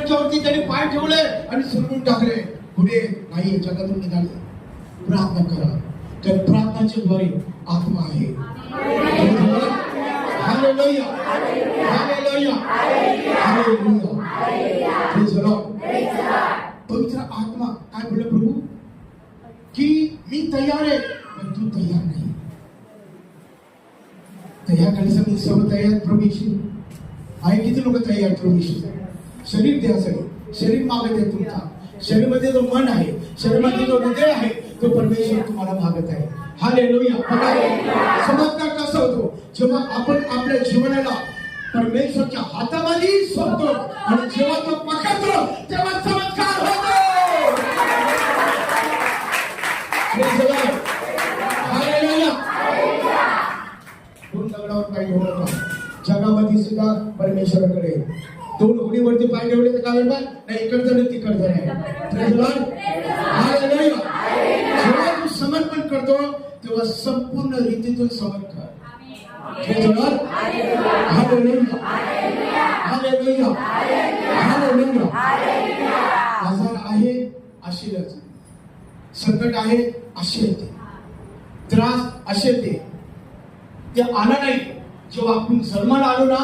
याच्यावरती त्यांनी पाय ठेवले आणि सुरवून टाकले. पुढे नाही जगातून निघाले. प्रार्थना करा, तर प्रार्थनाच्या द्वारे आत्मा आहे. Hallelujah, hallelujah, hallelujah. Praise the Lord. पवित्र आत्मा काय बोलले प्रभू की मी तयार आहे पण तू तयार नाही. तयार करण्यासाठी मी सर्व तयार प्रवेश आहे. किती लोक तयार प्रवेश शरीर द्यासाठी. शरीर मागत आहे तुमचा. शरीरामध्ये जो मन आहे, शरीरामध्ये जो हृदय आहे, तो परमेश्वर तुम्हाला मागत आहे. हालेलुया. चमत्कार कसा होतो जेव्हा आपण आपल्या जीवनाला परमेश्वरच्या हातामध्ये सोडतो आणि जेव्हा तो पकडतो तेव्हा चमत्कार होतो. हालेलुया. दोन दगडावर पाय ठेवला जगामध्ये सुद्धा परमेश्वराकडे. दोन उडीवरती पाय ठेवले तर काय म्हणतात नाही इकडचं नाही तिकडचं नाही. जेव्हा तू समर्पण करतो तेव्हा संपूर्ण रीतीतून समर्पण. आजार आहे अशीलच, संकट आहे असे येते, त्रास असे येते. ते आला नाही. जेव्हा आपण जन्माला आलो ना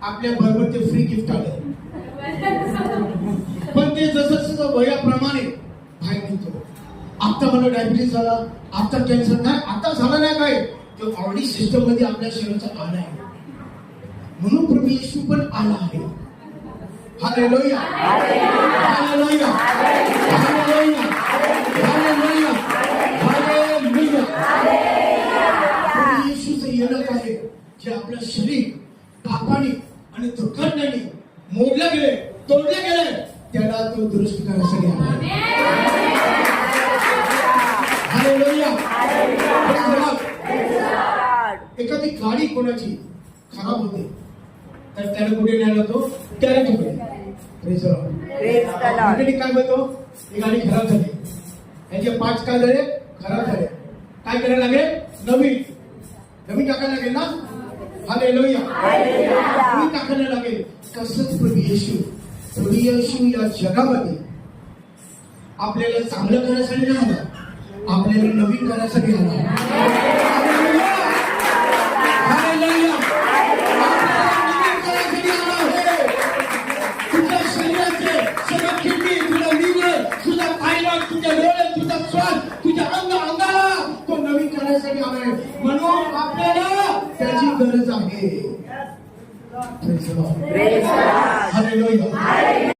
आपल्या बरोबर ते फ्री गिफ्ट आलं. पण ते जसं वयाप्रमाणे बाहेर निघतो. आता मला डायबिटीस झाला, आता कॅन्सर नाही, आता झाला नाही काय, तो ऑलरेडी सिस्टम मध्ये आपल्या शरीराचा आला आहे. म्हणून प्रभू येशू पण आला आहे. Hallelujah, hallelujah, hallelujah, hallelujah, hallelujah. प्रभू येशूचं येणं आहे जे आपलं शरीर पापाने आणि दुर्घटनेने मोडले गेले, तोडले गेले, त्याला तो दुरुस्त करण्यासाठी आला. हालेलुया. एखादी गाडी कोणाची खराब होते तर त्याला कुठे न्यायला तो गॅरेजकडे. काय म्हणतो ही गाडी खराब झाली, याचे पार्ट्स काय झाले खराब झाले, काय करायला लागेल नवीन टाकायला लागेल ना. हालेलुया. नवीन टाकायला लागेल. तसंच प्रभू येशू या जगामध्ये आपल्याला चांगलं करण्यासाठी नाही आला, आपल्याला नवीन करण्यासाठी आला. तुझ्या शरीराचे सगळं किडनी, तुझा लिव्हर, तुझा थायरॉइड, तुझ्या डोळे, तुझा श्वास, तुझ्या अंगाला तो नवीन करण्यासाठी आलाय. म्हणून आपल्याला त्याची गरज आहे. हालेलुया.